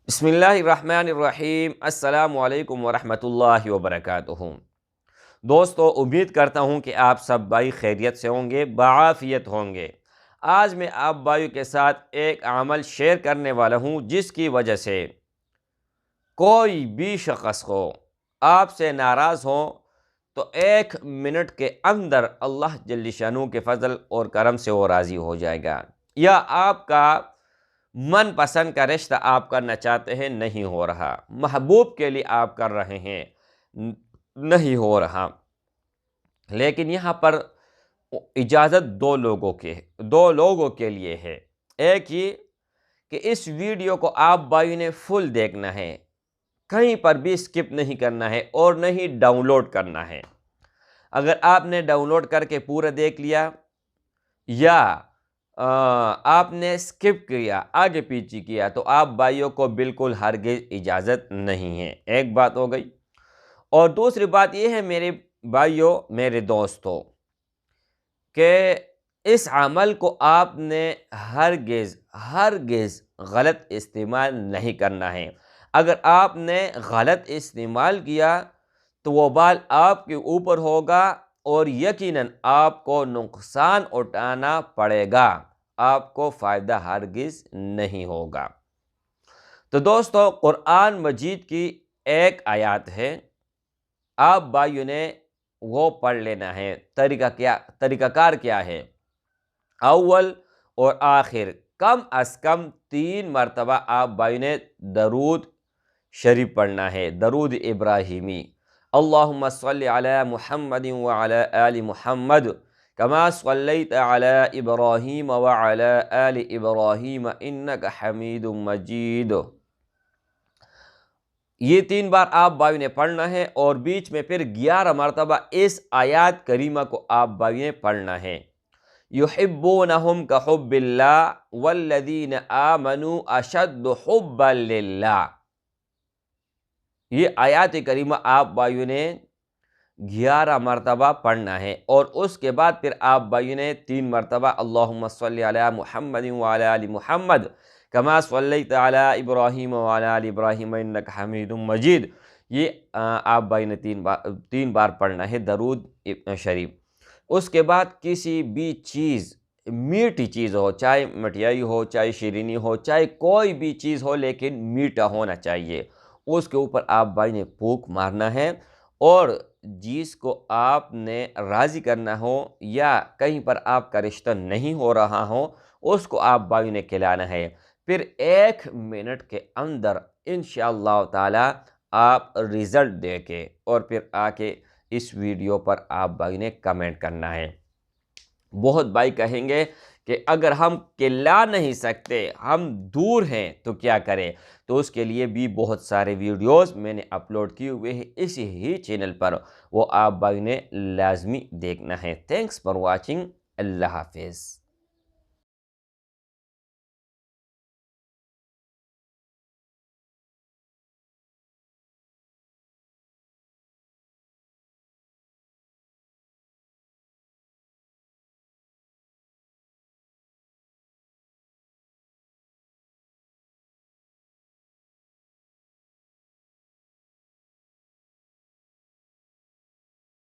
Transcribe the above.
بسم اللہ الرحمن الرحیم۔ السلام علیکم ورحمۃ اللہ وبرکاتہ۔ دوستو، امید کرتا ہوں کہ آپ سب بھائی خیریت سے ہوں گے، بعافیت ہوں گے۔ آج میں آپ بھائیوں کے ساتھ ایک عمل شیئر کرنے والا ہوں جس کی وجہ سے کوئی بھی شخص ہو آپ سے ناراض ہو تو 1 منٹ کے اندر اللہ جل شانہ کے فضل اور کرم سے وہ راضی ہو جائے گا، یا آپ کا من پسند کا رشتہ آپ کرنا چاہتے ہیں، نہیں ہو رہا، محبوب کے لیے آپ کر رہے ہیں، نہیں ہو رہا، لیکن یہاں پر اجازت دو لوگوں کے لیے ہے۔ ایک یہ کہ اس ویڈیو کو آپ بھائی نے فل دیکھنا ہے، کہیں پر بھی سکپ نہیں کرنا ہے اور نہیں ڈاؤن لوڈ کرنا ہے۔ اگر آپ نے ڈاؤن لوڈ کر کے پورا دیکھ لیا یا آپ نے سکپ کیا، آگے پیچھے کیا، تو آپ بھائیوں کو بالکل ہرگز اجازت نہیں ہے۔ ایک بات ہو گئی۔ اور دوسری بات یہ ہے میرے بھائیوں، میرے دوستوں، کہ اس عمل کو آپ نے ہرگز غلط استعمال نہیں کرنا ہے۔ اگر آپ نے غلط استعمال کیا تو وہ بال آپ کے اوپر ہوگا اور یقیناً آپ کو نقصان اٹھانا پڑے گا، آپ کو فائدہ ہرگز نہیں ہوگا۔ تو دوستو، قرآن مجید کی ایک آیات ہے، آپ بھائیوں نے وہ پڑھ لینا ہے۔ طریقہ کار کیا ہے؟ اول اور آخر کم از کم 3 مرتبہ آپ بھائیوں نے درود شریف پڑھنا ہے، درود ابراہیمی۔ اللہم صلی علی محمد وعلی آل محمد کما صلیت علی ابراہیم وعلی آل ابراہیم انک حمید مجید۔ یہ 3 بار آپ بھائیوں نے پڑھنا ہے، اور بیچ میں پھر 11 مرتبہ اس آیات کریمہ کو آپ بھائیوں نے پڑھنا ہے۔ یحبونہم کحب اللہ والذین آمنوا اشد حبا للہ۔ یہ آیات کریمہ آپ بھائیوں نے 11 مرتبہ پڑھنا ہے، اور اس کے بعد پھر آپ بھائیوں نے 3 مرتبہ اللہم صلی علی محمد وعلی آل محمد کما صلیت علی ابراہیم وعلی آل ابراہیم انک حمید مجید۔ یہ آپ بھائی نے 3 بار پڑھنا ہے درود شریف۔ اس کے بعد کسی بھی چیز، میٹھی چیز ہو، چاہے مٹھائی ہو، چاہے شیرینی ہو، چاہے کوئی بھی چیز ہو، لیکن میٹھا ہونا چاہیے، اس کے اوپر آپ بھائی نے پھونک مارنا ہے، اور جس کو آپ نے راضی کرنا ہو یا کہیں پر آپ کا رشتہ نہیں ہو رہا ہو، اس کو آپ بھائی نے کھلانا ہے۔ پھر 1 منٹ کے اندر انشاءاللہ تعالی آپ رزلٹ دے کے اور پھر آ کے اس ویڈیو پر آپ بھائی نے کمنٹ کرنا ہے۔ بہت بھائی کہیں گے کہ اگر ہم کھلا نہیں سکتے، ہم دور ہیں، تو کیا کریں؟ تو اس کے لیے بھی بہت سارے ویڈیوز میں نے اپلوڈ کیے ہوئے ہیں اسی ہی چینل پر، وہ آپ بھائی نے لازمی دیکھنا ہے۔ Thanks for watching. اللہ حافظ۔